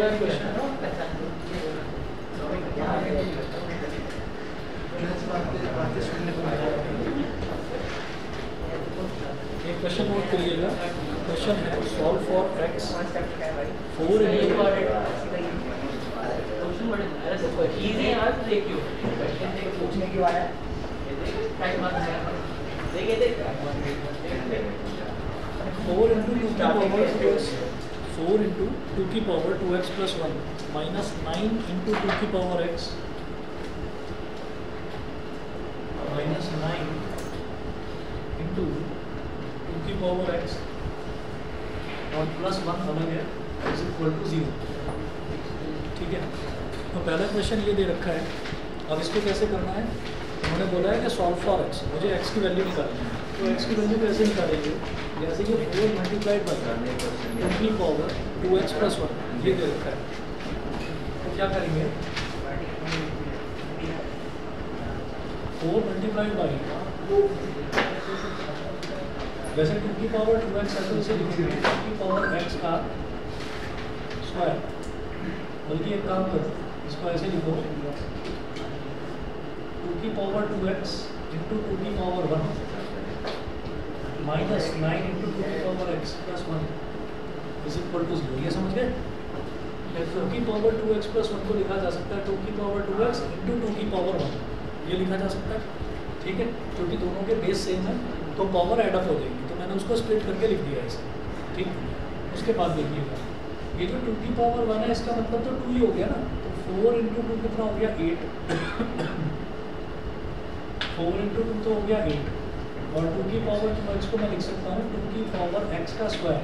ये क्वेश्चन एक question note करिएगा। क्वेश्चन है सॉल्व फॉर x 4 पूछने की बात है। 4 into 2 की पावर 2x 4 into 2 की power 2x plus 1 minus 9 into 2 की पावर x minus 9 into 2 की पावर x और प्लस 1 अलग है इज इक्वल टू 0। ठीक है, तो पहला क्वेश्चन ये दे रखा है। अब इसको कैसे करना है? उन्होंने बोला है कि सॉल्व फॉर x, मुझे x की वैल्यू निकालनी है। तो x की वैल्यू कैसे निकालेंगे? जैसे कि 4 मल्टीप्लाइड बाई 2 की पावर 2x प्लस 1 ये दे रखा है। तो क्या करेंगे? 4 मल्टीप्लाइड बाई वैसे 2 की पावर 2x है तो इसे लिखेंगे 2 की पावर x का स्क्वायर। बल्कि एक काम करो, इसको ऐसे लिखो 2 की पावर 2x इंटू 2 की पावर 1 माइनस 9 इंटू 2 की पावर x प्लस 1 इज इक्वल टू 0। ये समझ गए? 2 की पावर 2x प्लस 1 को लिखा जा सकता है 2 की पावर 2x इंटू 2 की पावर 1 ये लिखा जा सकता है। ठीक है, क्योंकि दोनों के बेस सेम है तो पावर एडअप हो जाएगी, तो मैंने उसको स्प्लिट करके लिख दिया ऐसे। ठीक, उसके बाद देखिएगा ये जो 2 की पावर 1 है इसका मतलब तो 2 ही हो गया ना। तो 4 इंटू 2 कितना हो गया 8 4 इंटू 2 तो हो गया 8 और 2 की पावर इसको मैं लिख सकता हूँ 2 की पावर x का स्क्वायर,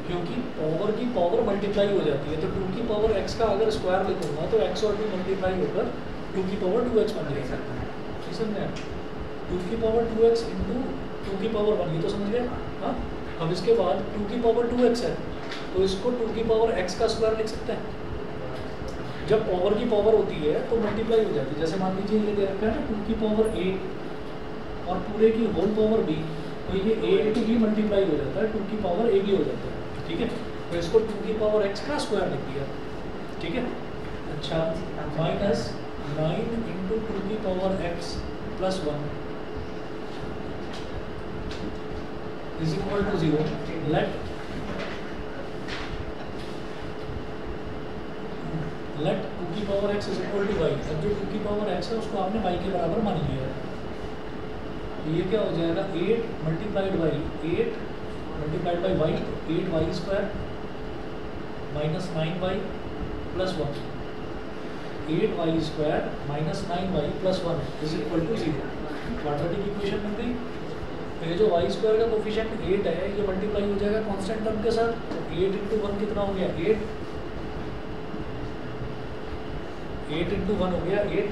क्योंकि पावर की पावर मल्टीप्लाई हो जाती है। तो 2 की पावर x का अगर स्क्वायर लिखूंगा तो x और 2 मल्टीप्लाई होकर 2 की पावर 2x बन जाएगा। समझे? 2 की पावर 2x इंटू 2 की पावर 1 ये तो समझ गए। हाँ, अब इसके बाद 2 की पावर 2x है तो इसको 2 की पावर x का स्क्वायर लिख सकते हैं। जब पावर की पावर होती है तो मल्टीप्लाई हो जाती है। जैसे मान लीजिए ये दे रखा है ना 2 की पावर a और पूरे की होल पावर b, तो ये a इंटू b मल्टीप्लाई हो जाता है 2 की पावर a भी हो जाता है। ठीक है, तो इसको 2 की पावर x का स्क्वायर लिख दिया। ठीक है, अच्छा माइनस 9 इंटू 2 की पावर x प्लस 1 इज इक्वल टू 0। लेट 2 की power x is equal to y। अब जो 2 की पावर x है उसको आपने y के बराबर मान लिया है। तो ये क्या हो जाएगा 8 multiplied by 8 multiplied by y, 8y square minus 9y plus 1 8y square minus 9y plus 1 is equal to 0। Quadratic equation बन गई। तो ये जो y स्क्वायर का कोफिशिएंट 8 है ये मल्टीप्लाई हो जाएगा कांस्टेंट टर्म के साथ। तो 8 इंटू 1 कितना हो गया 8 इंटू 1 हो गया 8।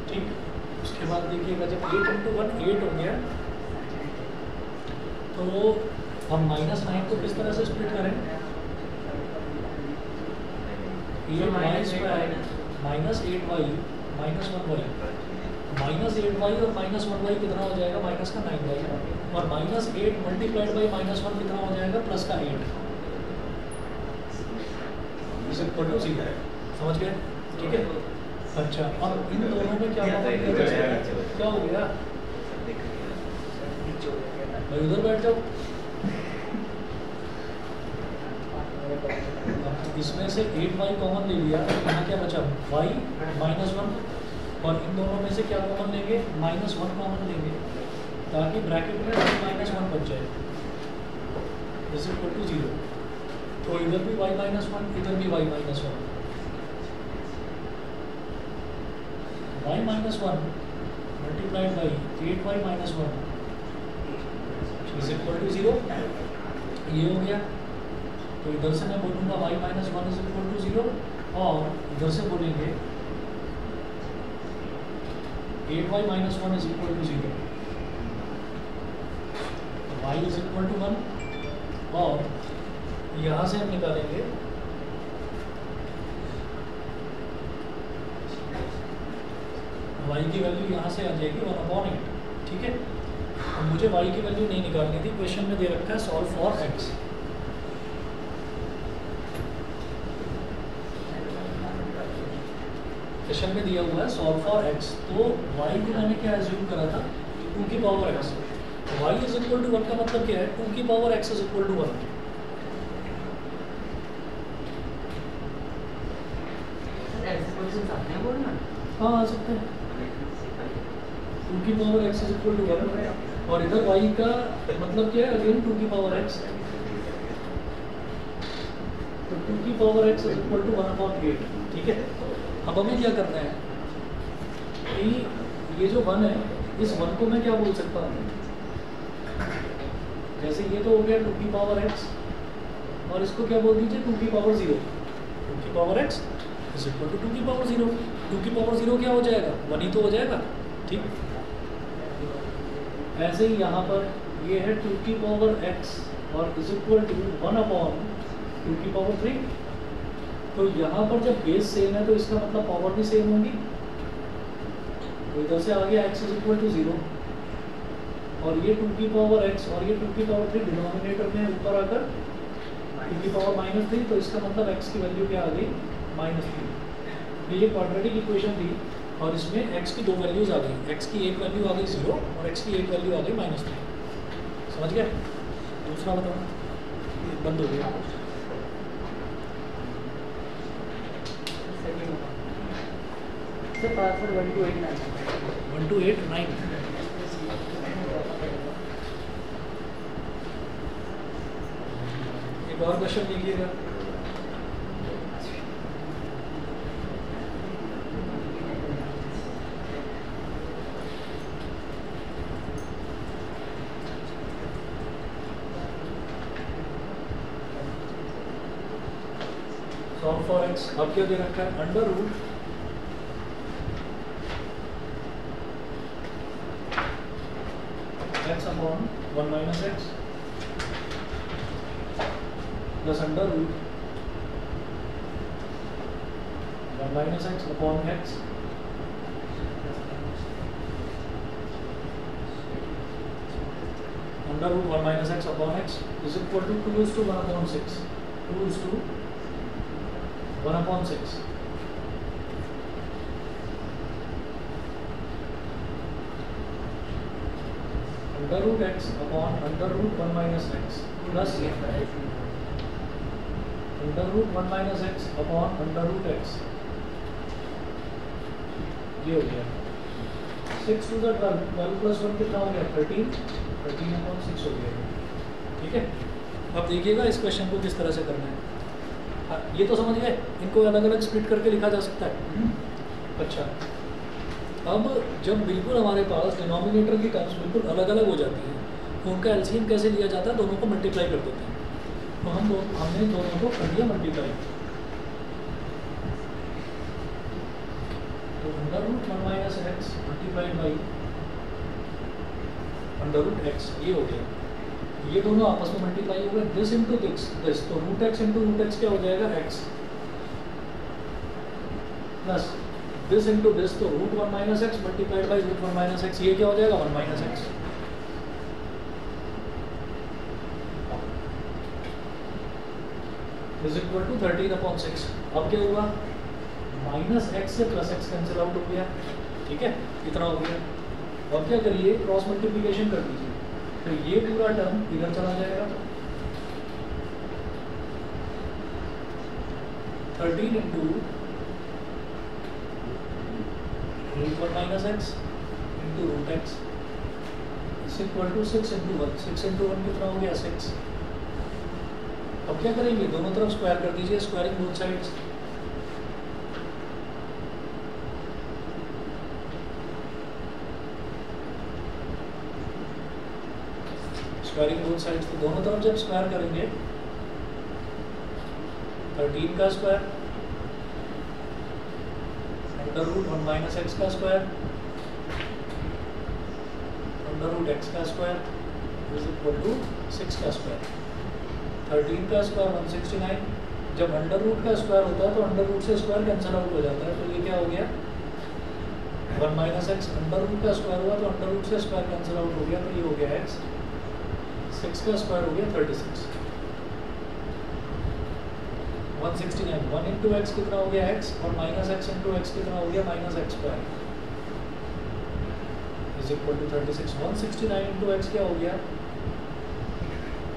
ठीक, उसके बाद देखिएगा जब 8 इंटू 1 8 हो गया तो हम माइनस 9 को किस तरह से स्प्लिट करें? 8y square minus 8y minus 1y minus 8y और माइनस 1y कितना हो जाएगा माइनस का 9y और माइनस 8 मल्टीप्लाइड बाई माइनस 1 कितना हो जाएगा प्लस का 8 इज इक्वल टू 0। समझ गए? ठीक है, अच्छा अब इन दोनों में क्या होगा? क्या हो गया भाई उधर बैठ जाओ। इसमें से 8y कॉमन ले लिया, यहाँ क्या बचा y माइनस 1 और इन दोनों में से क्या कॉमन लेंगे माइनस 1 कॉमन लेंगे ताकि ब्रैकेट में y माइनस 1 बच जाए इज इक्वल टू 0। तो इधर भी y माइनस 1 इधर भी y minus 1 y minus 1 multiplied by 8y minus 1 is equal to 0। ये हो गया। तो इधर से मैं बोलूँगा y minus 1 is equal to 0 और इधर से बोलेंगे 8y minus 1 is equal to 0। y is equal to 1 और यहाँ से हम निकालेंगे y की वैल्यू यहाँ से आ जाएगी 1/8। ठीक है, तो मुझे y की वैल्यू नहीं निकालनी थी। क्वेश्चन में दे रखा है सॉल्व फॉर x। क्वेश्चन में दिया हुआ है सॉल्व फॉर एक्स, तो वाई को मैंने क्या एज्यूम करा था, 2 की power x. Y is equal to 1 का मतलब क्या है, 2 की power x is equal to 1। हाँ आ सकते हैं, 2 की power x is equal to 1, और इधर वाई का मतलब क्या है, अगेन 2 की पावर एक्स, तो 2 की power x is equal to 1/8। ठीक है, अब हमें क्या करना है कि ये जो 1 है, इस 1 को मैं क्या बोल सकता हूँ, जैसे ये तो हो गया 2 की पावर x, और इसको क्या बोल दीजिए 2 की पावर 0। 2 की power x is equal to 2 की पावर 0। 2 की पावर 0 क्या हो जाएगा, 1 ही तो हो जाएगा। ठीक, ऐसे ही यहाँ पर ये है 2 की पावर x और इज इक्वल टू 1/2 की पावर 3। तो यहाँ पर जब बेस सेम है तो इसका मतलब पावर भी सेम होगी, तो इधर से आ गया x इज इक्वल टू 0, और ये 2 की पावर x और ये 2 की पावर 3 डिनोमिनेटर में ऊपर आकर 2 की पावर -3, तो इसका मतलब x की वैल्यू क्या आ गई, -3। ये क्वाड्रेटिक इक्वेशन थी, और इसमें x की 2 वैल्यूज आ गई, x की एक वैल्यू आ गई 0 और x की एक वैल्यू आ गई -3। समझ गए? दूसरा बताओ, बंद हो गया। Sir password 1289 1289। एक और क्वेश्चन लिखिएगा। सॉल्व फॉर एक्स, अब क्या दे रखा है, under root x upon 1 minus x plus under root 1 minus x upon x under root 1 minus x upon x is equal to 2 is to 1/6. 2 is to 1/6. Under root x upon under root 1 minus x plus under root 1 minus x upon under root x, ये हो गया 6 to the 12, 12 plus 1 कितना हो गया 13, 13/6 हो गया। ठीक है, अब देखिएगा इस क्वेश्चन को किस तरह से करना है। ये तो समझ गए, इनको अलग अलग स्प्लिट करके लिखा जा सकता है। अच्छा, अब जब बिल्कुल हमारे पास डिनोमिनेटर की टर्म्स बिल्कुल अलग अलग हो जाती हैं, तो उनका एलसीएम कैसे लिया जाता है, दोनों को मल्टीप्लाई कर देते हैं। तो हमने दोनों को कर दिया मल्टीप्लाई, तो under root 1 minus x multiplied by under root x, ये हो गया। ये दोनों आपस में मल्टीप्लाई हो गए, दिस इंटू दिस, तो root x into root x क्या हो जाएगा x, plus this into this, तो root 1 minus x multiplied by root 1 minus x, ये क्या हो जाएगा 1 minus x। Is equal to 13/6। अब क्या हुआ, माइनस x से प्लस x कैंसिल आउट हो गया। ठीक है, इतना हो गया। अब क्या करिए, क्रॉस मल्टीप्लिकेशन कर दीजिए, तो ये पूरा टर्म इधर चला जाएगा, 13 into root 1 minus x into root x is equal to 6 into 1। 6 into 1 कितना हो गया 6। अब क्या करेंगे, दोनों तरफ स्क्वायर कर दीजिए, squaring both sides. Squaring both sides, तो दोनों तरफ जब स्क्वायर करेंगे 13 का square under root 1 minus x का स्क्वायर अंडर रूट x का स्क्वायर इज इक्वल टू 6 का स्क्वायर। 13 का स्क्वायर 169, जब अंडर रूट का स्क्वायर होता है तो अंडर रूट से स्क्वायर कैंसिल आउट हो जाता है, तो ये क्या हो गया 1 minus x, अंडर रूट का स्क्वायर हुआ तो अंडर रूट से स्क्वायर कैंसिल आउट हो गया, तो ये हो गया x। 6 का स्क्वायर हो गया 36। 169 1 इंटू एक्स कितना हो गया x और माइनस एक्स इंटू एक्स कितना हो गया minus x square is equal to 36 169 into x क्या हो गया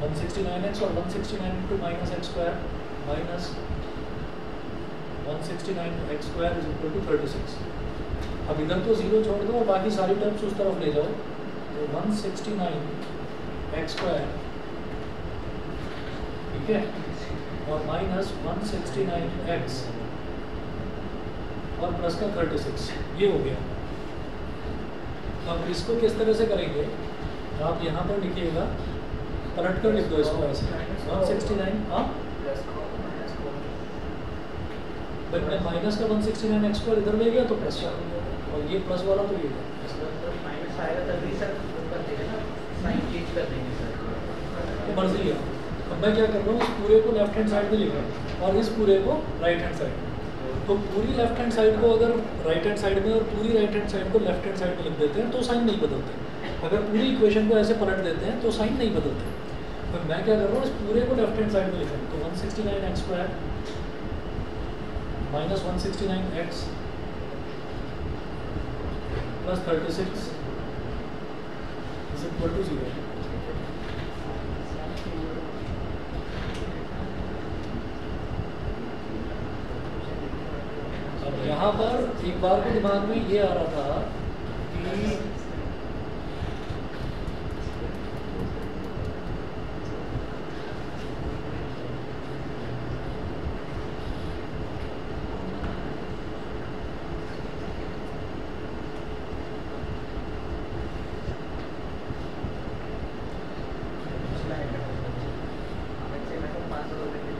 169x और 169 into minus x square minus 169x square is equal to 36। अब इधर तो जीरो छोड़ दो और बाकी सारी टर्म्स उस तरफ ले जाओ तो 169x स्क्वायर ठीक है और माइनस 169x और प्लस का 36 ये हो गया। अब इसको किस तरह से करेंगे आप यहाँ पर लिखिएगा पलट कर लिख दो इसको ऐसे 169 हाँ मैं माइनस का 169x स्क्वायर इधर ले गया तो प्लस और ये प्लस वाला तो ये माइनस आएगा तभी सर कर देंगे ना साइन चेंज कर देंगे सर तो मर्जी है। अब मैं क्या कर रहा हूँ इस पूरे को लेफ्ट हैंड साइड में लिख रहा हूँ और इस पूरे को राइट हैंड साइड में। तो पूरी लेफ्ट हैंड साइड को अगर राइट हैंड साइड में और पूरी राइट हैंड साइड को लेफ्ट हैंड साइड में लिख देते हैं तो साइन नहीं बदलते। अगर पूरी इक्वेशन को ऐसे पलट देते हैं तो साइन नहीं बदलते। तो मैं क्या कर रहा हूँ इस पूरे को लेफ्ट हैंड साइड में लिख रहा हूँ तो 169x square minus 169x plus 36 is equal to 0। अब यहाँ पर एक बार के दिमाग में ये आ रहा था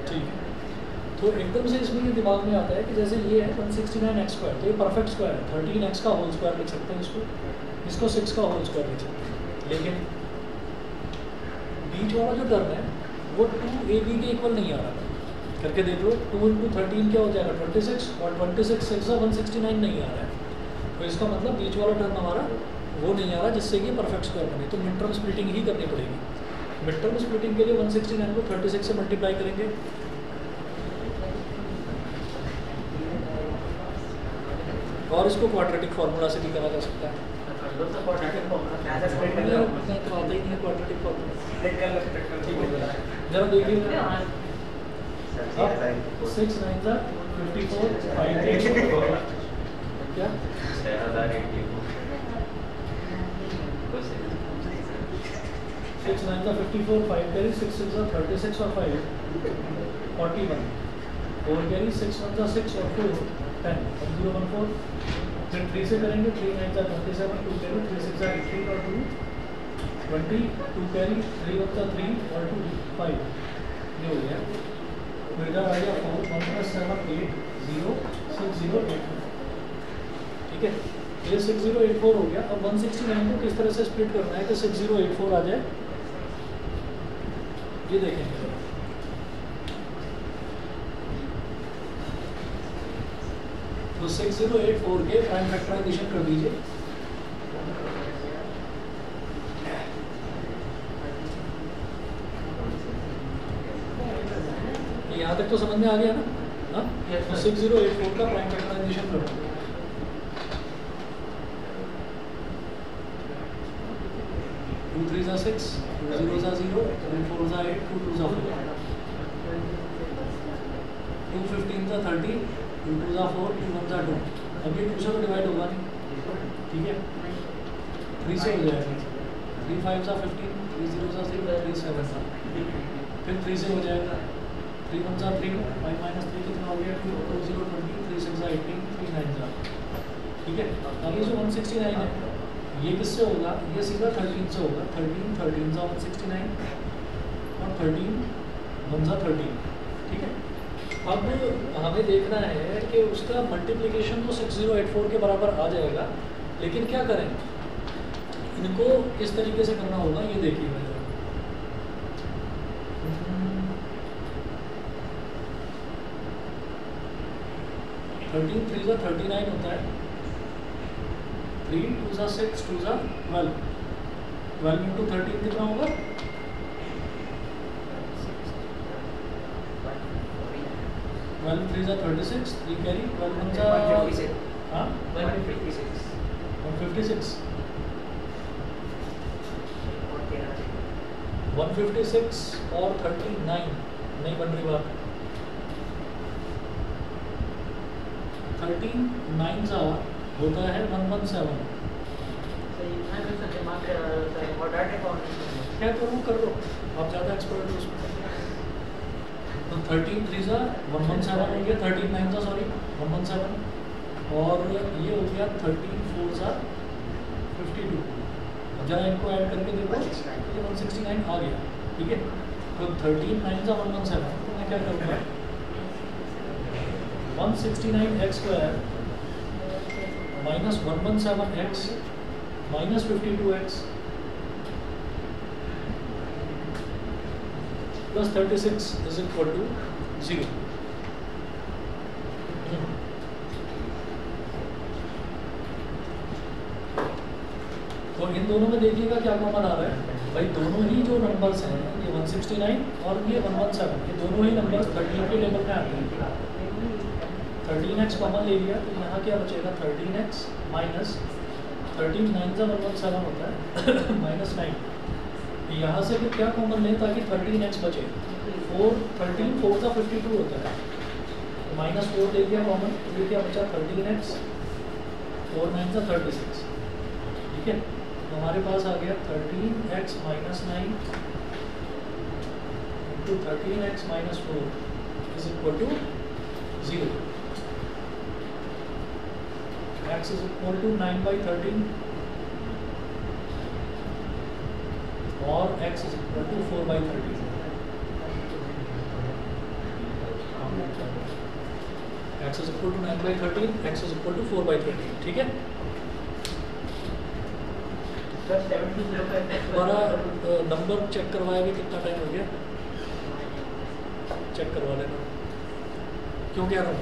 कि तो एकदम से इसमें ये दिमाग में आता है कि जैसे ये है 169x स्क्वायर तो ये परफेक्ट स्क्वायर है 13x का होल स्क्वायर लिख सकते हैं इसको 6 का होल स्क्वायर लिख सकते हैं। लेकिन बीच वाला जो टर्म है वो 2ab के इक्वल नहीं आ रहा करके देख लो 2 इंटू 13 क्या हो जाएगा 26 और 26 6 169 नहीं आ रहा है तो इसका मतलब बीच वाला टर्म हमारा वो नहीं आ रहा जिससे कि परफेक्ट स्क्वायर बने। तो मिड टर्म स्प्लिटिंग ही करनी पड़ेगी। मिड टर्म स्प्लिटिंग के लिए 169 को 36 से मल्टीप्लाई करेंगे और इसको क्वाड्रेटिक फार्मूला से भी करा जा सकता है। तो आता ही नहीं क्वाड्रेटिक फार्मूला जरा देखिए 6 9 54 5 क्या 6 9 54 5 कैरी 6 6 36 और 5 41 4 कैरी 6 1 6 और 4 10 0 1 4 फिर 3 से करेंगे 3 9 27 2 कैरी 3 6 18 और 2 20 2 कैरी 3 1 3 और 2 5 ये हो गया। तो इधर आ गया 4 1 7 8 0 6 0 8 ठीक है ये 6084 हो गया। अब 169 को किस तरह से स्प्लिट करना है कि 6084 आ जाए ये देखेंगे। तो 6084 के प्राइम फैक्टराइजेशन कर दीजिए। यहाँ तक तो समझ में आ गया ना? हाँ तो 6084 का प्राइम फैक्टराइजेशन कर दो। 2 3 6 2 0 0 2 4 8 2 2 4 2 15 30 2 2 4 2 1 2 अब ये 2 से तो डिवाइड होगा नहीं ठीक है 3 से हो जाएगा 3 5 15 3 0 0 3 7 फिर 3 से हो जाएगा 3 1 3 5 -3 कितना हो गया 2 0 20 3 6 18 3 9 ठीक है। अब ये जो 169 है ये किससे होगा ये सीधा 13 से होगा 13 13 169 और 13 1 13 ठीक है। अब हमें देखना है कि उसका मल्टीप्लिकेशन तो 6084 के बराबर आ जाएगा लेकिन क्या करें इनको किस तरीके से करना होगा ये देखिए। 13 3 सा 39 होता है 3 2 सा 6 2 सा 12 12 इंटू 13 कितना होगा 12 3 जा 36, 3 कैरी, 12 1 जा 156 हाँ 156 156 और 13 156 और 39 नहीं बन रही बात। 13 9 जा होता है 117। सही मैं भी सर दिमाग कर रहा था और डाटा काउंट क्या करूँ कर लो, आप ज़्यादा एक्सपर्ट हो उसमें। तो 13 3 जा 117 हो गया, 13 9 जा सॉरी 117 और ये हो गया 13 4 जा 52। अब जरा इनको ऐड करके देखो, ये 169 आ गया, ठीक है। तो 13 9 जा 117, तो मैं क्या करूँगा 169x² minus 117x minus 52x plus 36 is equal to 0। तो इन दोनों में देखिएगा क्या कॉमन आ रहा है भाई, दोनों ही जो नंबर्स हैं ये 169 और ये 117, ये दोनों ही नंबर्स 13 के टेबल में आते हैं। 13x कॉमन ले लिया तो यहाँ क्या बचेगा 13x माइनस 13 9 जा 117 होता है माइनस 9। यहाँ से फिर क्या कॉमन लें ताकि 13x बचे, 13 4 जा 52 होता है, तो माइनस 4 ले लिया कॉमन, तो ये क्या बचा 13x 4 9 जा 36, ठीक है। तो हमारे पास आ गया 13x minus 9 into 13x minus 4 is equal to 0। x is equal to 9/13 और x is equal to 4/13। x is equal to 9/13, x is equal to 4/13, ठीक है। हमारा नंबर चेक करवाया भी कितना टाइम हो गया, चेक करवा लेना। क्यों कह रहा हूँ,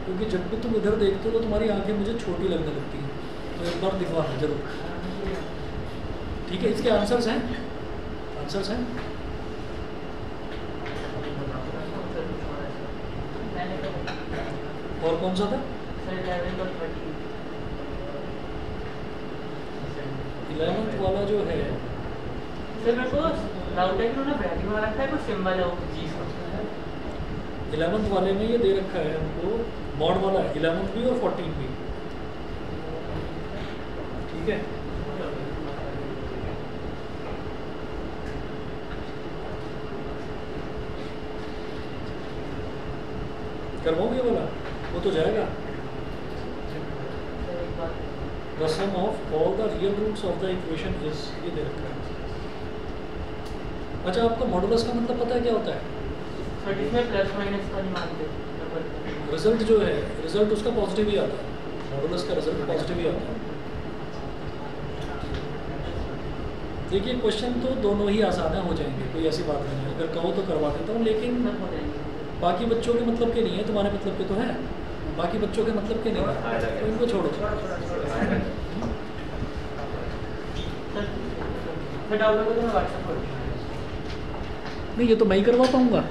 क्योंकि जब भी तुम इधर देखते हो तो तुम्हारी आंखें मुझे छोटी लगने लगती हैं, तो एक बार दिखवाना जरूर, ठीक है। इसके आंसर्स हैं, आंसर्स हैं। और कौन सा था 11th वाला जो है सर मेरे को डाउट है कि उन्होंने ब्रैकेट में रखा है कुछ सिंबल है वो जी का। 11th वाले में ये दे रखा है हमको, मॉड वाला है 11th भी और 14 भी, ठीक है। करवाओगे वाला, वो तो जाएगा। The sum of all the real roots of the equation is, ये दे रखा है। अच्छा, आपको मॉडुलस का मतलब पता है क्या होता है? सर इसमें प्लस माइनस का नहीं मानते, रिजल्ट जो है, रिजल्ट उसका पॉजिटिव ही आता है, मॉडुलस का रिजल्ट पॉजिटिव ही आता है। देखिए क्वेश्चन तो दोनों ही आसान हो जाएंगे, कोई ऐसी बात नहीं है, अगर कहो तो करवा देता हूँ, लेकिन बाकी बच्चों के मतलब के नहीं है, तुम्हारे मतलब के तो है, बाकी बच्चों के मतलब के नहीं है, तो इनको छोड़ो। नहीं, ये तो मैं ही करवा पाऊँगा,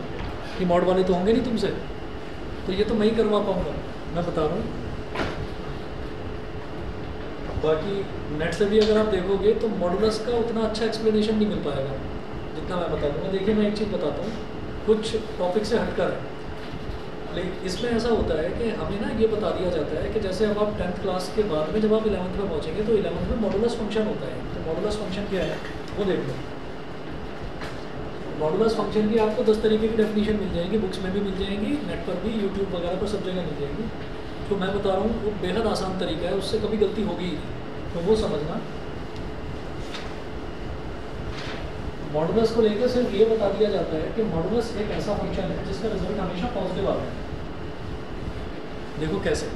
ये मॉड वाले तो होंगे नहीं तुमसे, तो ये तो मैं ही करवा पाऊँगा, मैं बता रहा हूँ। बाकी नेट से भी अगर आप देखोगे तो मॉडुलस का उतना अच्छा एक्सप्लेनेशन नहीं मिल पाएगा जितना मैं बता दूँगा। देखिए मैं एक चीज़ बताता हूँ, कुछ टॉपिक से हटकर है, लेकिन इसमें ऐसा होता है कि हमें ना ये बता दिया जाता है कि जैसे अब आप 10th क्लास के बाद में जब आप 11th में पहुँचेंगे तो 11th में मॉडुलस फंक्शन होता है। तो मॉडुलस फंक्शन क्या है वो देख लो। मॉडुलस फंक्शन की आपको 10 तरीके की डेफिनेशन मिल जाएंगी, बुक्स में भी मिल जाएंगी, नेट पर भी, यूट्यूब वगैरह पर सब जगह मिल जाएंगी। जो मैं बता रहा हूँ वो बेहद आसान तरीका है, उससे कभी गलती होगी ही नहीं, तो वो समझना। मॉडुलस को लेकर सिर्फ ये बता दिया जाता है कि मॉडुलस एक ऐसा फंक्शन है जिसका रिजल्ट हमेशा पॉजिटिव आता है। देखो कैसे,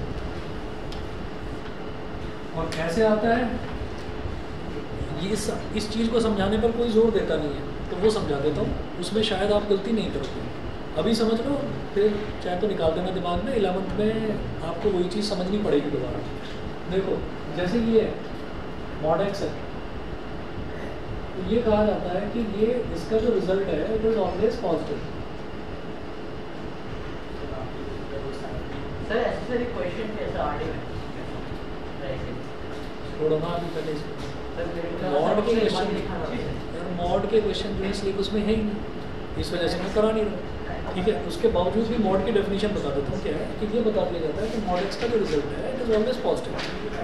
और कैसे आता है, ये इस चीज़ को समझाने पर कोई जोर देता नहीं है, तो वो समझा देता हूँ, उसमें शायद आप गलती नहीं करोगे। अभी समझ लो, फिर चाहे तो निकाल देना दिमाग में, 11th में आपको वही चीज़ समझनी पड़ेगी दोबारा। देखो जैसे ये मॉड एक्स है, तो ये कहा जाता है कि ये इसका जो रिजल्ट है it is always positive. Sir ऐसे सर क्वेश्चन कैसा आर्ट में छोड़ो ना अभी पहले इसको। सर मॉड के क्वेश्चन क्वेश्चन दिखाना है यार, मॉड के क्वेश्चन जो है सिलेबस में है ही नहीं, इस वजह से मैं करा नहीं रहा। ठीक है, उसके बावजूद भी मॉड की डेफिनेशन बता देता हूँ। क्या है कि ये बता दिया जाता है कि मॉड एक्स का जो रिजल्ट है इट इज़ ऑलवेज पॉजिटिव।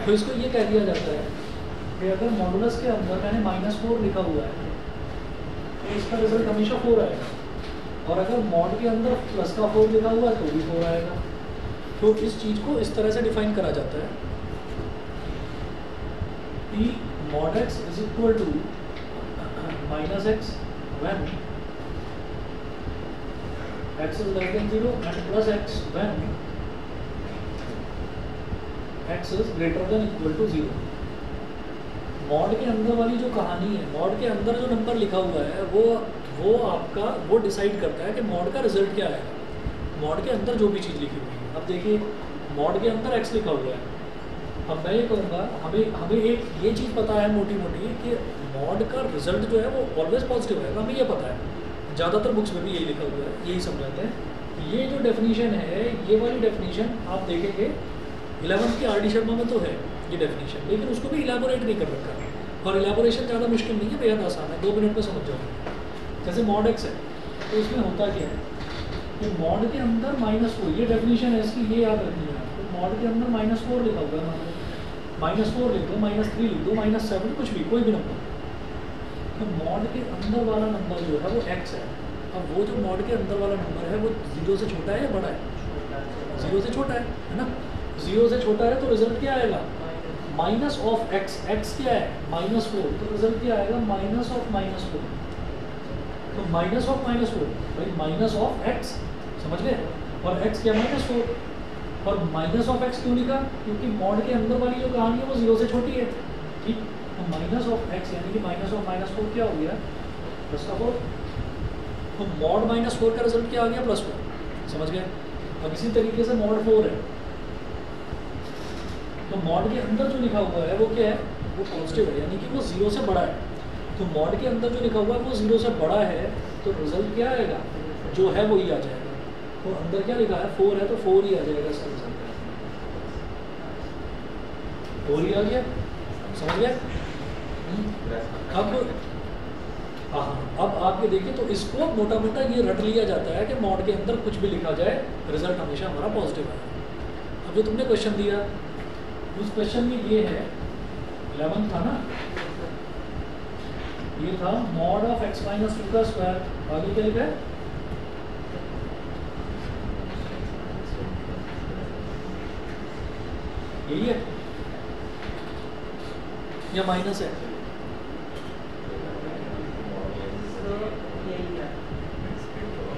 तो इसको ये कह दिया जाता है कि अगर मॉडुलस के अंदर मैंने -4 लिखा हुआ है तो इसका रिजल्ट हमेशा 4 आएगा, और अगर मॉड के अंदर प्लस का 4 लिखा हुआ है तो भी 4 आएगा। तो इस चीज़ को इस तरह से डिफाइन करा जाता है कि mod x is equal to -x when x is less than 0 and plus x when x is greater than equal to 0। Mod के अंदर वाली जो कहानी है, मॉड के अंदर जो नंबर लिखा हुआ है वो आपका वो डिसाइड करता है कि मॉड का रिजल्ट क्या आएगा। मॉड के अंदर जो भी चीज़ लिखी हुई है, अब देखिए मॉड के अंदर x लिखा हुआ है। अब मैं ये कहूँगा हमें एक ये चीज़ पता है मोटी मोटी कि मॉड का रिजल्ट जो है वो ऑलवेज पॉजिटिव है, हमें ये पता है। ज़्यादातर बुक्स में भी यही लिखा हुआ है, यही समझाते हैं। ये जो डेफिनेशन है, ये वाली डेफिनेशन आप देखेंगे 11th की RD शर्मा में तो है ये डेफिनेशन, लेकिन उसको भी इलेबोरेट नहीं कर रखा। और इलेबोरेशन ज़्यादा मुश्किल नहीं है, बेहद आसान है, 2 मिनट में समझ जाओगे। जैसे मॉड एक्स है तो इसमें होता क्या है कि मॉड के अंदर -4, ये डेफिनेशन है इसकी, ये याद रखनी है। तो मॉड के अंदर -4 लिखा हुआ है, -4 लिख दो, -3 लिख दो, -7, कुछ भी, कोई भी नंबर। तो मॉड के अंदर वाला नंबर जो है वो x है। अब वो जो मॉड के अंदर वाला नंबर है वो 0 से छोटा है या बड़ा है? 0 से छोटा है ना। 0 से छोटा है तो रिजल्ट क्या आएगा? Minus of x। x क्या है? -4, तो रिजल्ट क्या आएगा? Minus of -4। तो माइनस ऑफ -4 भाई माइनस ऑफ x, समझ गए? और x क्या? -4। और माइनस ऑफ x क्यों लिखा? क्योंकि मॉड के अंदर वाली जो कहानी है वो 0 से छोटी है। ठीक, तो माइनस ऑफ x यानी कि माइनस ऑफ -4 क्या हो गया? +4। तो मॉड -4 का रिजल्ट क्या आ गया? +4। समझ गए? अब इसी तरीके से मॉड 4 है, तो मॉड के अंदर जो लिखा हुआ है वो क्या है? वो पॉजिटिव है, यानी कि वो 0 से बड़ा है। तो मॉड के अंदर जो लिखा हुआ है वो 0 से बड़ा है, तो रिजल्ट क्या आएगा? जो है वही आ जाएगा। तो अंदर क्या लिखा है? 4 है, तो 4 ही आ जाएगा इसका रिजल्ट। 4 ही आ गया, समझ गए? अब हाँ, अब आप ये देखिए, तो इसको मोटा मोटा ये रट लिया जाता है कि मॉड के अंदर कुछ भी लिखा जाए रिजल्ट हमेशा हमारा पॉजिटिव आएगा। अब जो तुमने क्वेश्चन दिया उस क्वेश्चन में ये है, 11 था ना, ये था मॉड ऑफ x - 2 का स्क्वायर। आगे क्या लिखा है? यही है या माइनस है?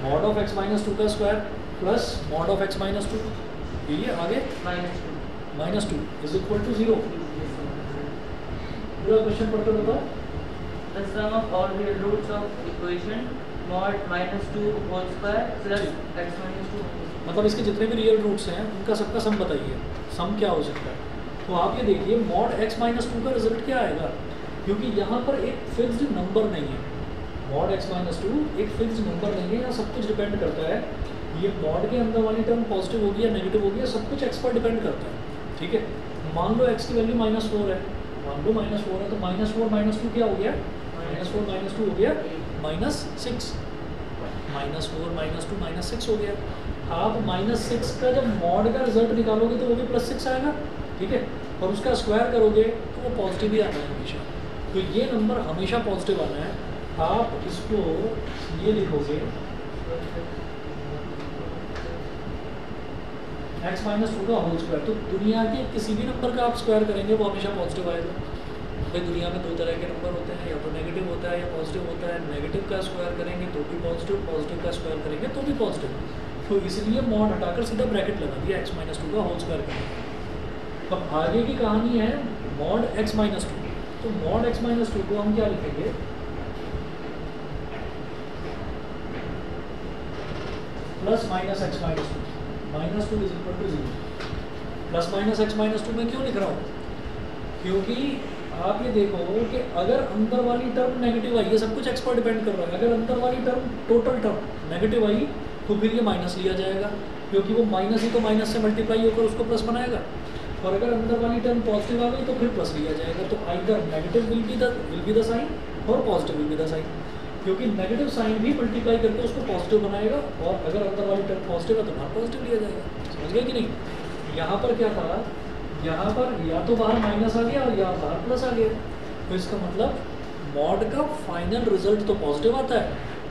मॉड ऑफ x - 2 का square plus mod of x - 2, यही है। आगे -2 इज इक्वल टू 0। पूरा क्वेश्चन पढ़कर बताओ। The sum of all real roots of equation mod -2 whole square plus x - 2। मतलब इसके जितने भी रियल रूट्स हैं उनका सबका सम बताइए, सम क्या हो सकता है। तो आप ये देखिए मॉड x - 2 का रिजल्ट क्या आएगा, क्योंकि यहाँ पर एक फिक्स्ड नंबर नहीं है। मॉड x - 2 एक फिक्स्ड नंबर नहीं है, यहाँ सब कुछ डिपेंड करता है। ये मॉड के अंदर वाली टर्म पॉजिटिव होगी या नेगेटिव होगी, सब कुछ x पर डिपेंड करता है। ठीक है, मान लो x की वैल्यू -4 है, मान लो -4 है, तो -4 - 2 क्या हो गया? -4 - 2 हो गया -6। -4 - 2 -6 हो गया। आप -6 का जब मॉड का रिजल्ट निकालोगे तो वो भी +6 आएगा। ठीक है, और उसका स्क्वायर करोगे तो वो पॉजिटिव ही आता है हमेशा। तो ये नंबर हमेशा पॉजिटिव आना है। आप इसको ये लिखोगे x - 2 का होल स्क्वायर, तो दुनिया के किसी भी नंबर का आप स्क्वायर करेंगे वो हमेशा पॉजिटिव आएगा। भाई दुनिया में 2 तरह के नंबर होते हैं, या तो नेगेटिव होता है या पॉजिटिव होता है। नेगेटिव का स्क्वायर करेंगे तो भी पॉजिटिव, पॉजिटिव का स्क्वायर करेंगे तो भी पॉजिटिव। तो इसलिए मॉड हटाकर सीधा ब्रैकेट लगा दिया x - 2 का होल स्क्वायर करेंगे। अब आगे की कहानी है मॉड x - 2। तो मॉड x - 2 को हम क्या लिखेंगे? Plus minus x - 2 -2 is equal to 0। Plus minus x - 2 में क्यों लिख रहा हूँ? क्योंकि आप ये देखो कि अगर अंदर वाली टर्म नेगेटिव आई, ये सब कुछ x पर डिपेंड कर रहा है। अगर अंदर वाली टर्म टोटल टर्म नेगेटिव आई तो फिर ये माइनस लिया जाएगा। क्योंकि वो माइनस ही तो माइनस से मल्टीप्लाई होकर उसको प्लस बनाएगा, और अगर अंदर वाली टर्म पॉजिटिव आ गई तो फिर प्लस लिया जाएगा। तो either negative will be the sign और positive will be the sign, क्योंकि नेगेटिव साइन भी मल्टीप्लाई करके उसको पॉजिटिव बनाएगा, और अगर अंदर वाली टर्म पॉजिटिव है तो बाहर पॉजिटिव लिया जाएगा। समझ गए कि नहीं? यहाँ पर क्या था, यहाँ पर या तो बाहर माइनस आ गया और या बाहर प्लस आ गया, तो इसका मतलब मॉड का फाइनल रिजल्ट तो पॉजिटिव आता है,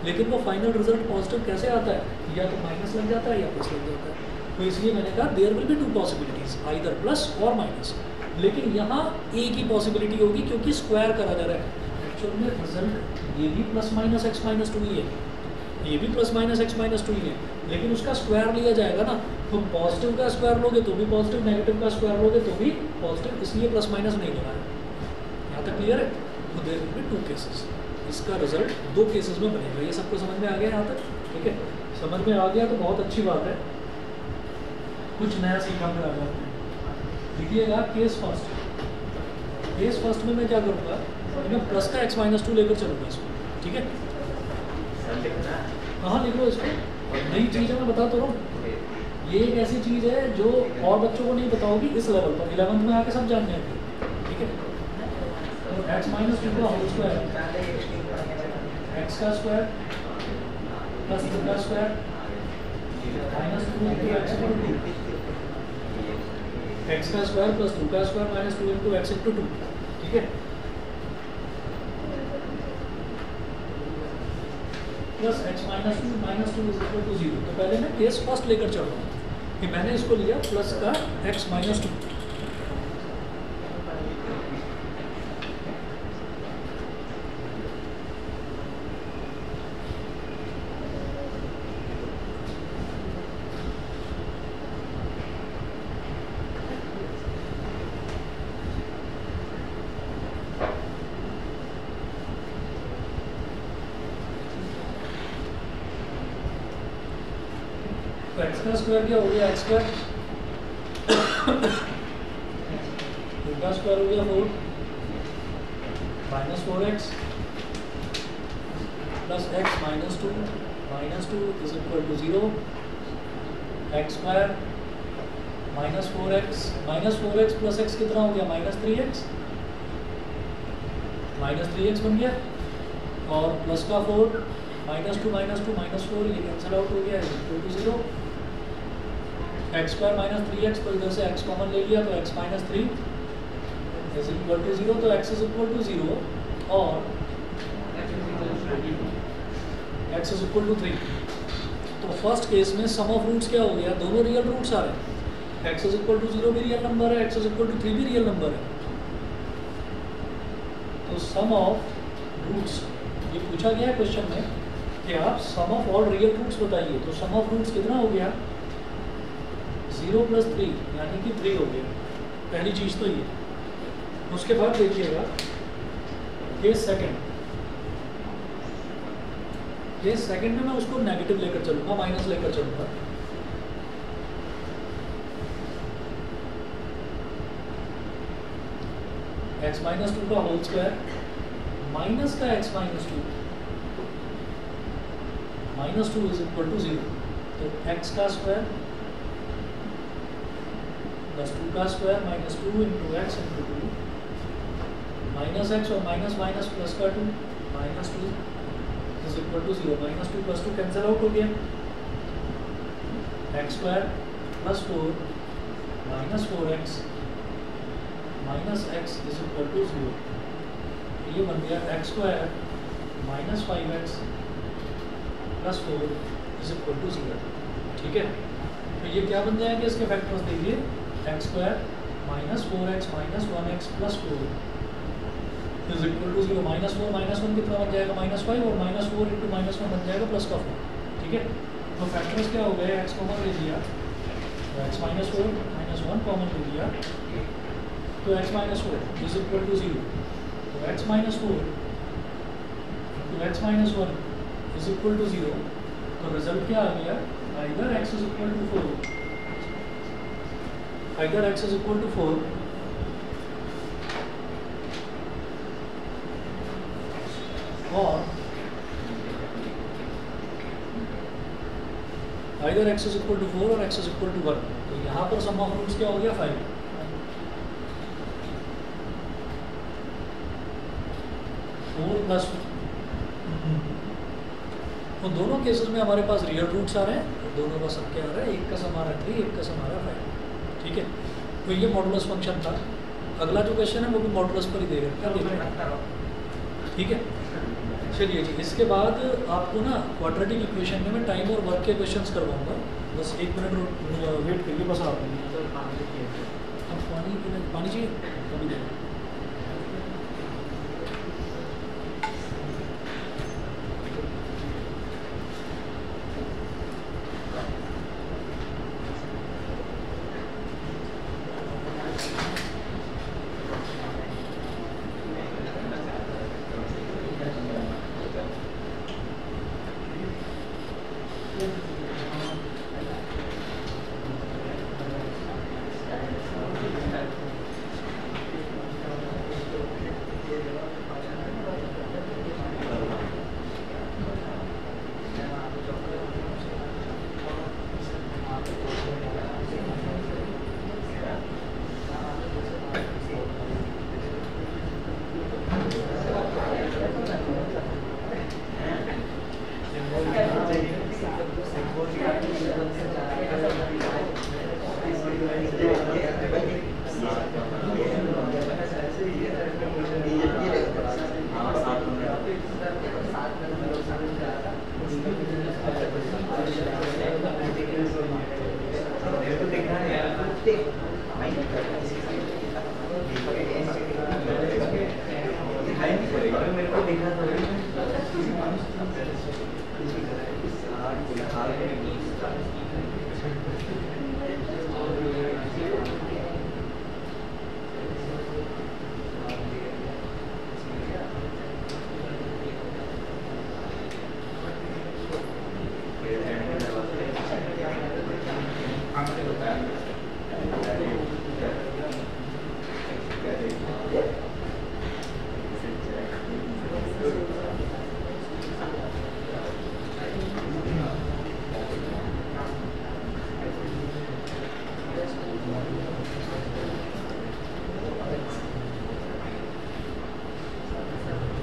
लेकिन वो फाइनल रिजल्ट पॉजिटिव कैसे आता है, या तो माइनस लग जाता है या प्लस लग जाता है। तो इसलिए मैंने कहा there will be two possibilities, either plus और माइनस, लेकिन यहाँ एक ही पॉसिबिलिटी होगी क्योंकि स्क्वायर करा जा रहा है। एक्चुअल में रिजल्ट ये भी प्लस माइनस एक्स माइनस 2 ही है, ये भी प्लस माइनस एक्स माइनस 2 ही है, लेकिन उसका स्क्वायर लिया जाएगा ना, तो पॉजिटिव का स्क्वायर लोगे तो भी पॉजिटिव, नेगेटिव का स्क्वायर लोगे तो भी पॉजिटिव, इसलिए प्लस माइनस नहीं लेना है। यहाँ तक क्लियर है? तो देयर विल बी 2 केसेस, इसका रिजल्ट 2 केसेस में बनेगा। ये सबको समझ में आ गया यहाँ तक? ठीक है, समझ में आ गया तो बहुत अच्छी बात है, कुछ नया सीखा फिर आगे आपने। लिखिएगा केस फर्स्ट। केस फर्स्ट में मैं क्या करूँगा, मैं प्लस का एक्स माइनस 2 लेकर चलूँगा इसको, ठीक है? हाँ लिख लो इसको, नई चीज़ है मैं बता तो रहा हूँ, ये एक ऐसी चीज़ है जो और बच्चों को नहीं पता होगी इस लेवल पर, 11th में आके सब जानने हैं, ठीक है? तो एक्स माइनस 2 का होल स्क्वायर, एक्स का स्क्वायर प्लस 2 का square minus 2 into x equal to x का स्क्वायर प्लस 2 का square minus 2 into x into 2, ठीक है? Plus x minus 2 is equal to 0। तो पहले मैं केस फर्स्ट लेकर चल रहा हूँ कि मैंने इसको लिया प्लस का एक्स माइनस 2, तो एक्स का स्क्वायर क्या हो गया, एक्स स्क्वायर, 2 का स्क्वायर हो गया 4 minus 4x plus x minus 2 is equal to 0, x square minus 4x plus x कितना हो गया, माइनस 3x बन गया, और प्लस का 4 माइनस 2 माइनस 4 ये कैंसिल आउट हो गया, is equal to 0, x square minus 3x, तो इधर से x कॉमन ले लिया तो x minus 3 is equal to 0, तो x इज इक्वल टू 0 और x इज इक्वल टू 3। तो फर्स्ट केस में सम ऑफ रूट्स क्या हो गया, दोनों रियल रूट्स आ रहे हैं, x इज इक्वल टू 0 भी रियल नंबर है, x इज इक्वल टू 3 भी रियल नंबर है। तो सम ऑफ रूट्स, ये पूछा गया है क्वेश्चन में कि आप सम ऑफ ऑल रियल रूट्स बताइए, तो सम ऑफ रूट्स कितना हो गया, 0 प्लस 3 यानी कि 3 हो गया, पहली चीज़ तो ये। उसके बाद देखिएगा केस सेकंड में मैं उसको नेगेटिव लेकर चलूँगा, माइनस लेकर चलूँगा, एक्स माइनस 2 का होल स्क्वायर माइनस का x minus 2 is equal to 0, तो एक्स का स्क्वायर प्लस 2 का square minus 2 into x into 2 minus x और माइनस माइनस प्लस का 2 minus 2 is equal to 0, minus 2 plus 2 cancel out हो गया, x square plus 4 minus 4x minus x is equal to 0, ये बन गया x square minus 5x plus 4 is equal to 0, ठीक है? तो ये क्या बन जाएंगे इसके फैक्टर्स देखिए, x square minus 4x minus 1x plus 4 is equal to 0, minus 4 minus 1 कितना बन जाएगा, माइनस 5, और माइनस 4 इंटू माइनस 1 बन जाएगा प्लस का 4, ठीक है? तो फैक्टर्स क्या हो गए, एक्स कॉमन ले लिया तो एक्स माइनस 4 माइनस 1 कॉमन ले लिया तो x minus 4 is equal to 0, तो x minus 4 into x minus 1 is equal to 0, तो रिजल्ट क्या आ गया, either x is equal to 4, either x is equal to 4 और either x is equal to 4 और x इज इक्वल टू 1। तो यहाँ पर सम ऑफ रूट्स क्या हो गया 5। 4 प्लस तो दोनों केसेस में हमारे पास रियल रूट्स आ रहे हैं, तो दोनों का सब क्या आ रहा है, एक का सम आ रहा है 3, एक का सम आ रहा है 5। ठीक है, तो ये मॉडुलस फंक्शन था। अगला जो क्वेश्चन है वो भी मॉडुलस पर ही देगा, क्या देगा। ठीक है, चलिए जी, इसके बाद आपको ना क्वाड्रेटिक इक्वेशन में मैं टाइम और वर्क के क्वेश्चंस करवाऊंगा। बस 1 मिनट वेट करिए, बस आप अब पानी चाहिए अभी दें।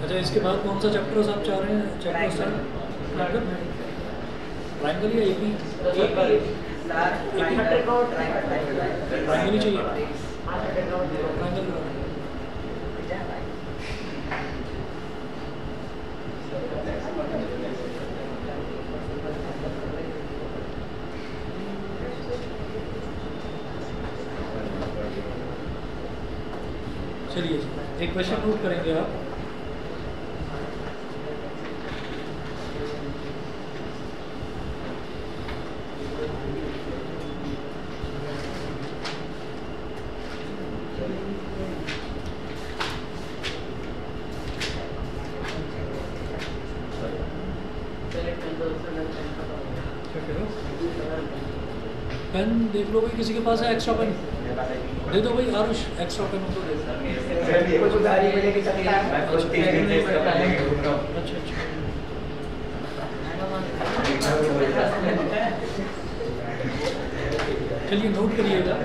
अच्छा, इसके बाद कौन सा चैप्टर आप चाह रहे हैं? चैप्टर स्टार्ट ट्रायंगल या एपी? ट्रायंगल ही चाहिए। ट्रायंगल चलिए, एक क्वेश्चन नोट करेंगे आप। पेन देख लो भाई, किसी के पास है एक्स्ट्रा पेन? दे दो भाई आरुष, एक्स्ट्रा पेन उनको दे दो। अच्छा अच्छा, चलिए नोट करिएगा।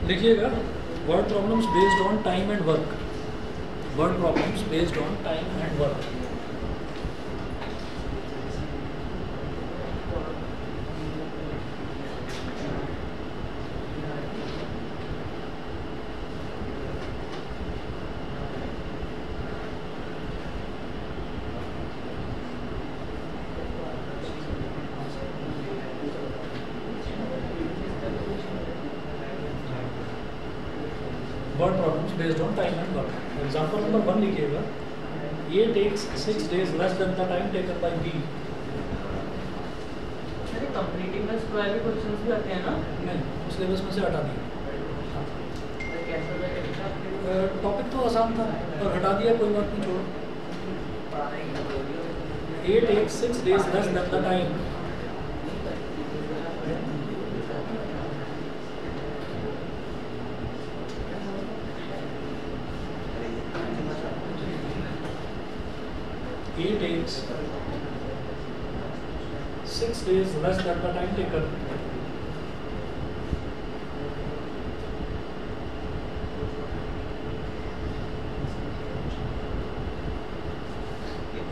लिखिएगा word problems based on time and work. Word problems based on time and work. Word problems based on time and work. Example number 1 लिखिएगा. A takes 6 days less than the time taken by B. अरे completing the square के questions भी आते हैं ना? नहीं, syllabus में से हटा दिया. कैसे टॉपिक तो आसान था और हटा दिया, कोई बात नहीं, छोड़ो. A takes 6 days less than the time. A takes 6 days less than the time taken.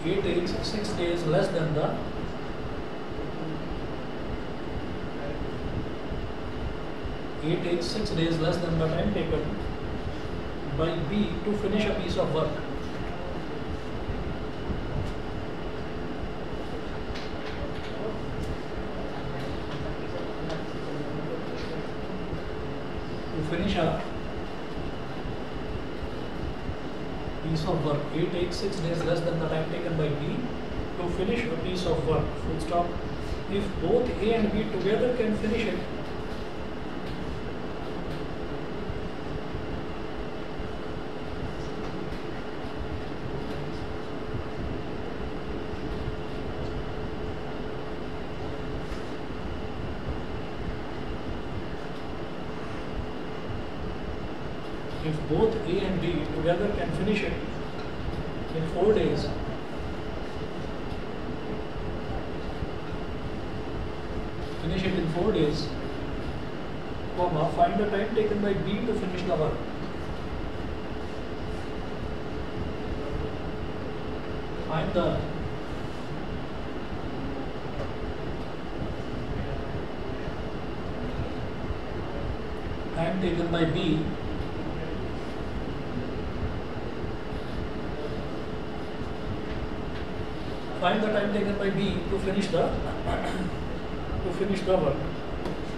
A takes 6 days less than the A takes 6 days less than the time taken by B to finish a piece of work. Finish a piece of work. A takes 6 days less than the time taken by B to finish a piece of work. Full stop. If both A and B together can finish it, if both A and B together can finish it in 4 days, comma, find the time taken by B to finish the work. Find the time taken by B to finish the work.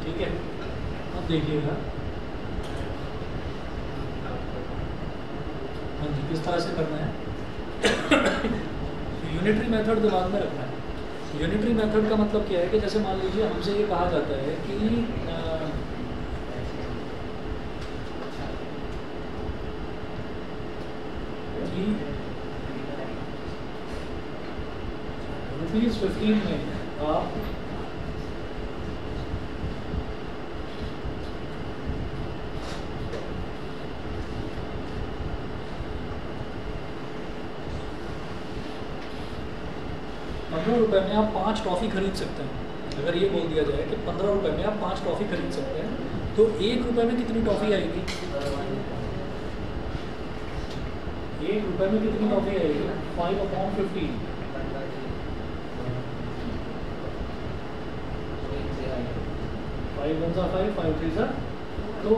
ठीक है, अब देखिएगा. हाँ जी, किस तरह से करना है. यूनिटरी मेथड दिमाग में रखना है. यूनिटरी मेथड का मतलब क्या है कि जैसे मान लीजिए हमसे ये कहा जाता है कि ₹15 में आप ₹15 में आप 5 टॉफ़ी खरीद सकते हैं. अगर ये बोल दिया जाए कि ₹15 में आप 5 टॉफ़ी खरीद सकते हैं, तो ₹1 में कितनी टॉफ़ी आएगी? ₹1 में कितनी टॉफ़ी आएगी? 5/15. 5 1 5, 5 3 तो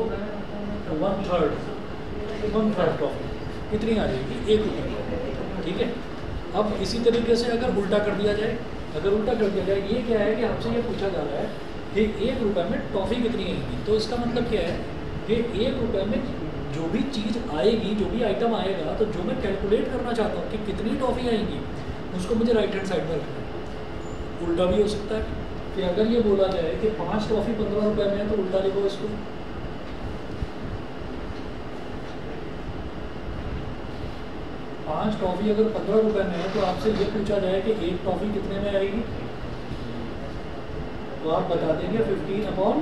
1/3 टॉफ़ी कितनी आ जाएगी? ₹1. ठीक है. अब इसी तरीके से अगर उल्टा कर दिया जाए, ये क्या है कि आपसे ये पूछा जा रहा है कि ₹1 में टॉफ़ी कितनी आएगी. तो इसका मतलब क्या है कि ₹1 में जो भी चीज़ आएगी, जो भी आइटम आएगा, तो जो मैं कैलकुलेट करना चाहता हूँ कि कितनी टॉफ़ी आएंगी, उसको मुझे राइट हैंड साइड में रखना है. उल्टा भी हो सकता है कि अगर ये बोला जाए कि 5 टॉफ़ी ₹15 में है, तो उल्टा लिखो इसको. 5 टॉफ़ी अगर ₹15 में है, तो आपसे ये पूछा जाए कि 1 टॉफ़ी कितने में आएगी, तो आप बता देंगे 15/5.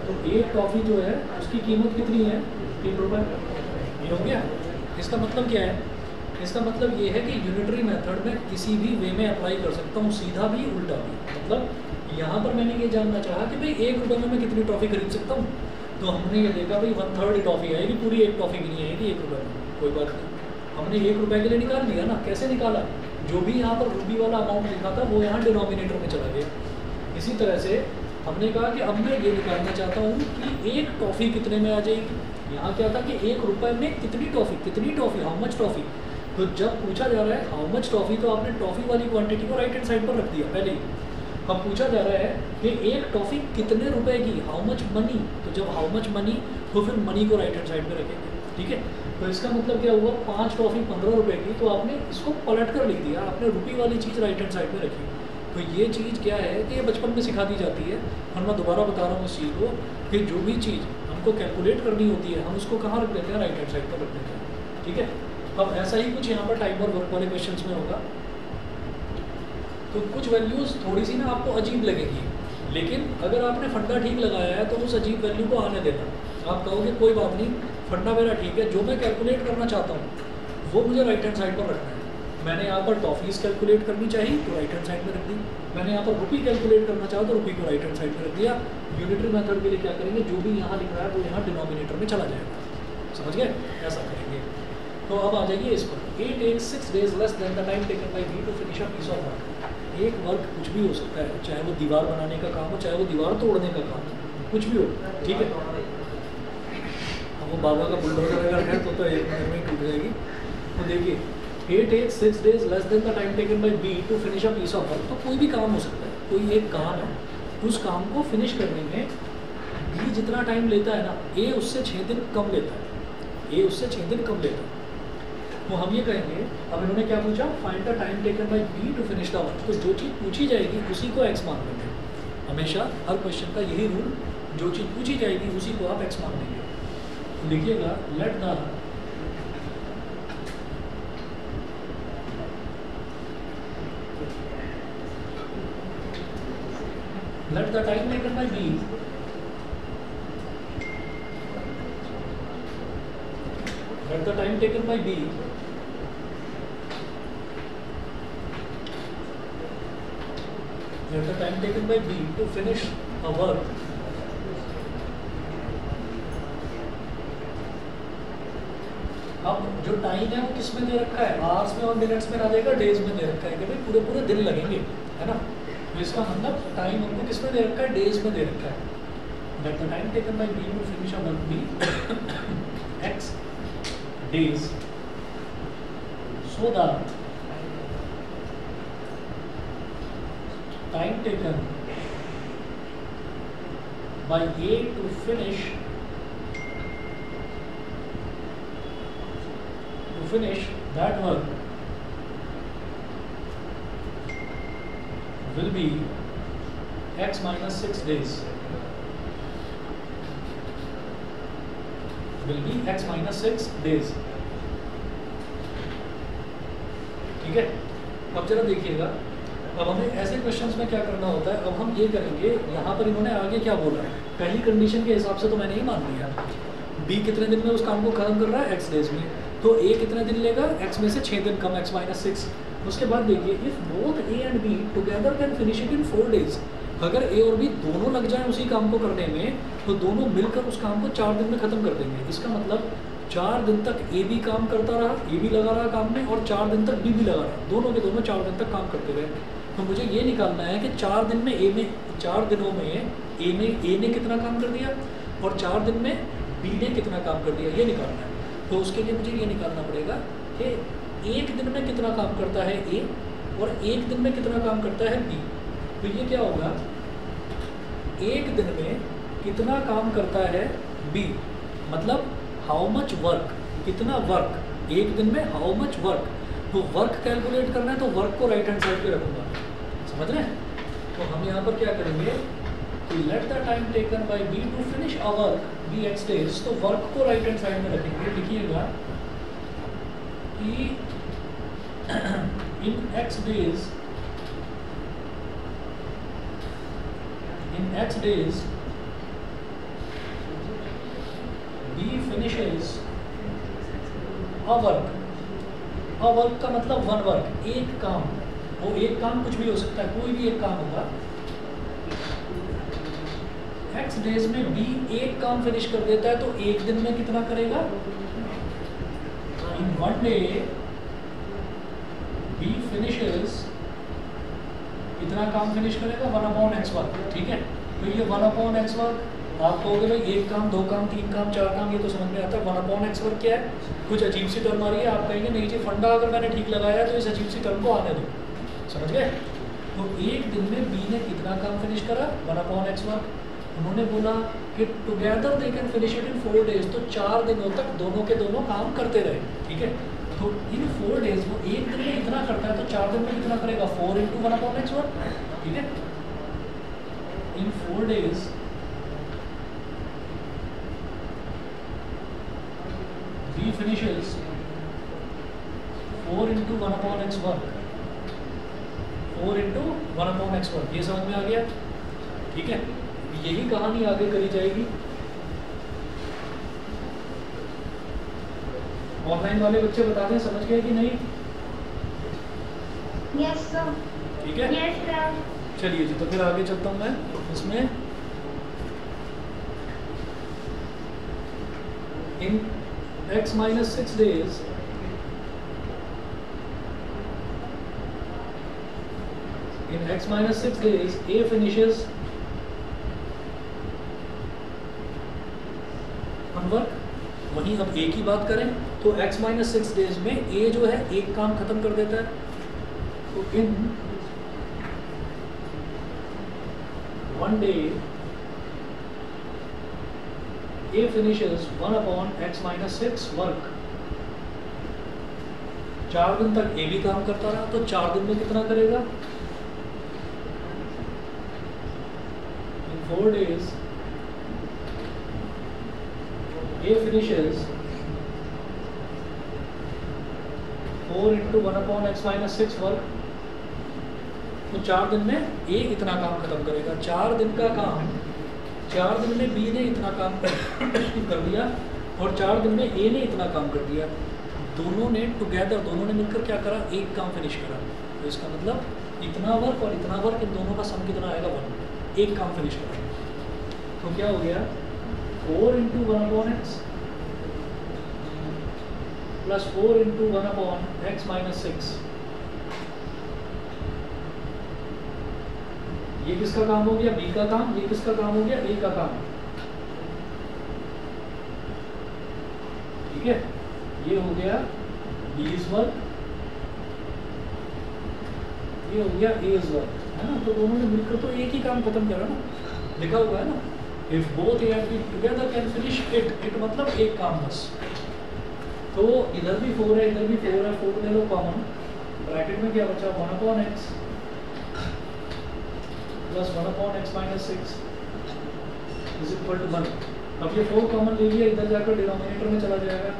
तो 1 टॉफ़ी जो है उसकी कीमत कितनी है? ₹3. ये हो गया. इसका मतलब क्या है? इसका मतलब ये है कि यूनिटरी मेथड में किसी भी वे में अप्लाई कर सकता हूँ, सीधा भी उल्टा भी. मतलब यहाँ पर मैंने ये जानना चाहा कि भाई ₹1 में मैं कितनी टॉफ़ी खरीद सकता हूँ, तो हमने ये देखा भाई 1/3 टॉफ़ी आएगी, पूरी 1 टॉफ़ी की नहीं आएगी ₹1 में. कोई बात नहीं, हमने ₹1 के लिए निकाल लिया ना. कैसे निकाला? जो भी यहाँ पर रूबी वाला अमाउंट लिखा था वो यहाँ डिनोमिनेटर में चला गया. इसी तरह से हमने कहा कि अब मैं ये निकालना चाहता हूँ कि 1 टॉफ़ी कितने में आ जाएगी. यहाँ क्या था कि ₹1 में कितनी टॉफ़ी, हाउ मच टॉफ़ी. तो जब पूछा जा रहा है हाउ मच टॉफ़ी, तो आपने टॉफ़ी वाली क्वांटिटी को राइट हैंड साइड पर रख दिया पहले ही. अब पूछा जा रहा है कि एक टॉफी कितने रुपए की, हाउ मच मनी, तो जब हाउ मच मनी तो फिर मनी को राइट हैंड साइड में रखेंगे, ठीक है। तो इसका मतलब क्या हुआ, 5 टॉफी 15 रुपए की, तो आपने इसको पलट कर लिख दिया, आपने रुपये वाली चीज़ राइट हैंड साइड में रखी। तो ये चीज़ क्या है कि ये बचपन में सिखा दी जाती है, और मैं दोबारा बता रहा हूँ इस चीज़ को कि जो भी चीज़ हमको कैलकुलेट करनी होती है हम उसको कहाँ रख देते हैं, राइट हैंड साइड पर रख देते हैं, ठीक है। अब ऐसा ही कुछ यहाँ पर टाइम और वर्क वाले क्वेश्चन में होगा। तो कुछ वैल्यूज़ थोड़ी सी ना आपको अजीब लगेगी, लेकिन अगर आपने फंडा ठीक लगाया है तो उस अजीब वैल्यू को आने देना। आप कहोगे कोई बात नहीं, फंडा मेरा ठीक है, जो मैं कैलकुलेट करना चाहता हूँ वो मुझे राइट हैंड साइड पर रखना है। मैंने यहाँ पर टॉफीज़ कैलकुलेट करनी चाहिए तो राइट हैंड साइड में रख दी, मैंने यहाँ पर रुपी कैलकुलेट करना चाहा तो रुपी को राइट हैंड साइड में रख दिया। यूनिटरी मेथड के लिए क्या करेंगे, जो भी यहाँ लिख रहा है वो यहाँ डिनोमिनेटर में चला जाएगा, समझ गए, ऐसा करेंगे। तो अब आ जाइए इस पर, 8 takes 6 days less than the time taken by B to finish a piece of work। एक वर्क कुछ भी हो सकता है, चाहे वो दीवार बनाने का काम हो, चाहे वो दीवार तोड़ने का काम हो, कुछ भी हो, ठीक है। अब वो बाबा का बुलडोजर अगर है तो एक मिनट में टूट जाएगी। तो देखिए 8 takes 6 days less than the time taken by B to finish a piece of work। तो कोई भी काम हो सकता है, कोई एक काम है, उस काम को फिनिश करने में B जितना टाइम लेता है ना, A उससे 6 दिन कम लेता है, A उससे 6 दिन कम लेता है। तो हम ये कहेंगे, अब इन्होंने क्या पूछा, find the time taken by B to finish the work. तो जो चीज़ पूछी जाएगी उसी को एक्स मान लेंगे, हमेशा हर क्वेश्चन का यही रूल, जो चीज़ पूछी जाएगी उसी को आप एक्स मान लेंगे। तो लिखिएगा let the time taken by B let the time taken by B let the time taken by B to finish a work अब जो टाइम है वो किस में दे रखा है, आवर्स में और मिनट्स में ना देगा, डेज में दे रखा है कि भाई पूरे पूरे दिन लगेंगे, है ना। तो इसका मतलब टाइम हमको किस में दे रखा है, डेज में दे रखा है। let the time taken by B to finish a work be x days, so the time taken by A to finish that work will be x minus 6 days, will be x minus 6 days, ठीक है। अब जरा देखिएगा, अब हमें ऐसे questions में क्या करना होता है। अब हम ये करेंगे, यहाँ पर इन्होंने आगे क्या बोला है, पहली कंडीशन के हिसाब से तो मैंने ही मान लिया, B कितने दिन में उस काम को खत्म कर रहा है, x डेज में, तो A कितने दिन लेगा, x में से 6 दिन कम, x माइनस 6। उसके बाद देखिए, if both A and B together can finish it in 4 days, अगर A और B दोनों लग जाएं उसी काम को करने में तो दोनों मिलकर उस काम को 4 दिन में ख़त्म कर देंगे। इसका मतलब 4 दिन तक A भी काम करता रहा, A भी लगा रहा काम में, और 4 दिन तक B भी लगा रहा, दोनों के दोनों 4 दिन तक काम करते रहे। तो मुझे ये निकालना है कि 4 दिन में चार दिनों में A ने कितना काम कर दिया और 4 दिन में B ने कितना काम कर दिया, ये निकालना है। तो उसके लिए मुझे ये निकालना पड़ेगा कि एक दिन में कितना काम करता है A और एक दिन में कितना काम करता है B। तो ये क्या होगा, एक दिन में कितना काम करता है B, मतलब हाउ मच वर्क, कितना वर्क एक दिन में, हाउ मच वर्क। तो वर्क कैलकुलेट करना है तो वर्क को राइट हैंड साइड पे रखूंगा, समझ रहे हैं। तो हम यहाँ पर क्या करेंगे कि let the time taken by B to finish a work be x days, तो वर्क को राइट हैंड साइड में रखेंगे। लिखिएगा कि इन x days B finishes a work। a work का मतलब वन वर्क, एक काम, वो एक काम कुछ भी हो सकता है, कोई भी एक काम होगा। x डेज में B एक काम फिनिश कर देता है, तो एक दिन में कितना करेगा, in one day B finishes, कितना काम फिनिश करेगा, 1/x वर्क, ठीक है। तो ये 1/x वर्क, आप कहोगे भाई एक काम, दो काम, तीन काम, चार काम, ये तो समझ में आता है। 1/x वर्क क्या है, कुछ अजीब सी टर्म आ रही है, आप कहेंगे नहीं जी फंडा अगर मैंने ठीक लगाया है तो इस अजीब सी टर्म को आने दो, समझ गए। तो एक दिन में बी ने कितना काम फिनिश करा 1/x1। उन्होंने बोला कि together they can finish it in 4 days, तो 4 दिनों तक दोनों के दोनों काम करते रहे, ठीक है। तो इन 4 days वो एक दिन में इतना करता है तो 4 दिन में कितना करेगा 4 × 1/x1, ठीक है। इन 4 days B finishes 4 × 1/x1, 4 × 1/x1, ये समझ में आ गया, ठीक है। यही कहानी आगे करी जाएगी। ऑनलाइन वाले बच्चे बताते हैं समझ गए कि नहीं? Yes sir. ठीक है, यस सर। चलिए जी, तो फिर आगे चलता हूँ मैं इसमें। इन x - 6 days in x - 6 days A finishes one work। वहीं अब A की बात करें तो x - 6 days में A जो है एक काम खत्म कर देता है। तो इन 1 day A finishes 1/x - 6 work। 4 दिन तक A भी काम करता रहा, तो 4 दिन में कितना करेगा? In 4 days A finishes 4 × 1/x - 6 work. तो 4 दिन में A इतना काम खत्म करेगा। 4 दिन का काम 4 दिन में B ने इतना काम कर दिया और 4 दिन में A ने इतना काम कर दिया। दोनों ने टुगेदर, दोनों ने मिलकर क्या करा? एक काम फिनिश करा। तो इसका मतलब इतना वर्क और इतना वर्क, इन दोनों का सम कितना आएगा? 1। एक काम फिनिश करा। तो क्या हो गया? 4 × 1/x प्लस 4 × 1/x - 6। ये किसका काम हो गया? B का काम। ये किसका काम हो गया? A का काम, ठीक है। ये हो गया B's वर्क, ये हो गया A's वर्क, है ना। तो दोनों ने मिलकर तो एक ही काम खत्म करा ना, लिखा हुआ है ना। If both A and B together can finish it, it मतलब एक काम बस। तो इधर भी 4 है, इधर भी 4 है, 4 ले लो कॉमन। ब्रैकेट में क्या बचा? 1/x plus 1/x - 6 is equal to 1। अब ये 4 कॉमन ले लिया, इधर जाकर डिनोमिनेटर में चला जाएगा।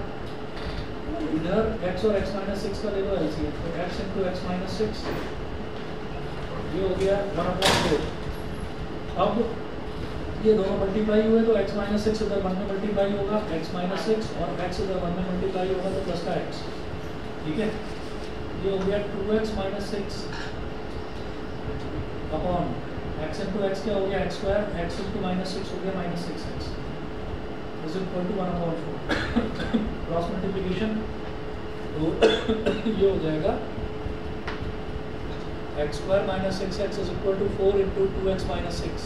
इधर x और x - 6 का ले लो एलसीएम, तो x × x - 6 ये हो गया 1/4। अब ये दोनों मल्टीप्लाई हुए तो x - 6 इधर 1 में मल्टीप्लाई होगा, x - 6 और x इधर 1 में मल्टीप्लाई होगा तो प्लस का x, ठीक है। ये हो गया 2x - 6 अपॉन x × x क्या हो गया? x², x × - 6 हो गया -6x is equal to 1/4। Cross multiplication तो ये हो जाएगा x² - 6x is equal to 4 × 2x - 6।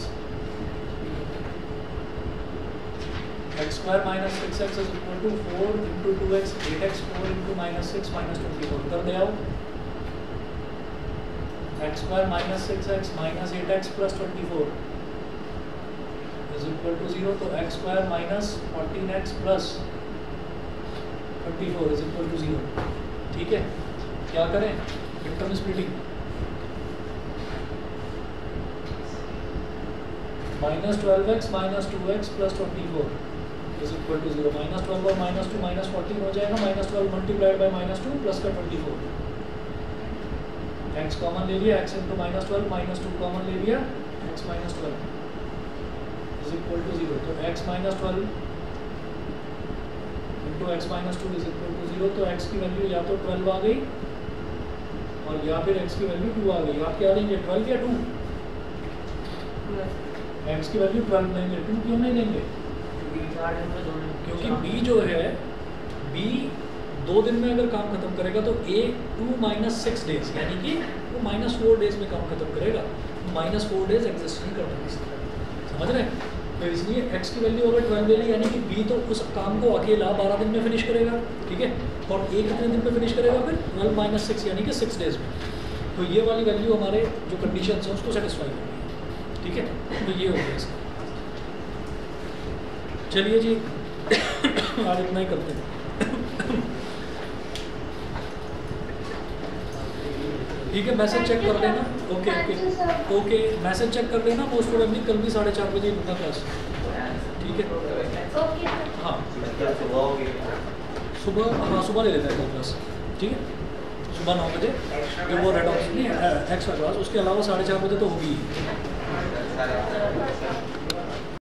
x² - 6x is equal to 4 × 2x 8x 4 × -6 -24 इधर ले आओ। x² - 6x - 8x + 24 is equal to 0। तो x² - 14x + 24 is equal to 0, ठीक है। क्या करें? Midterm splitting. -12x - 2x + 24 is equal to 0। -12 और -2 -14 हो जाएगा। -12 मल्टीप्लाइड बाय -2 प्लस का 24। x कॉमन ले लिया, x × -12 -2 कॉमन ले लिया, x - 12 is equal to 0। तो x - 12 × x - 2 is equal to 0। तो x की वैल्यू या तो 12 आ गई और या फिर x की वैल्यू 2 आ गई। आप क्या लेंगे? 12 या 2? x की वैल्यू 12 लेंगे। 2 क्यों नहीं लेंगे? क्योंकि B जो है, B 2 दिन में अगर काम खत्म करेगा तो A 2 - 6 days यानी कि वो -4 days में काम खत्म करेगा। -4 days एग्जिस्ट नहीं करता किसी तरह, समझ रहे हैं? तो इसलिए x की वैल्यू अगर 12 ले ली यानी कि B तो उस काम को अकेला 12 दिन में फिनिश करेगा, ठीक है। और A कितने दिन में फिनिश करेगा फिर? 12 - 6 यानी कि 6 days में। तो ये वाली वैल्यू हमारे जो कंडीशन है उसको सेटिस्फाई करनी है, ठीक है। तो ये हो गया इसका। चलिए जी आज इतना ही करते हैं, ठीक है। मैसेज चेक कर लेना, okay okay okay, message check कर लेना। मोस्ट प्रोबेबली कल भी 4:30 बजे इनका क्लास, ठीक है। हाँ सुबह, हाँ सुबह ले लेते हैं कल क्लास, ठीक है। सुबह 9 बजे जो वो रेड ऑप्शन नहीं एक्स्ट्रा क्लास, उसके अलावा 4:30 बजे तो होगी।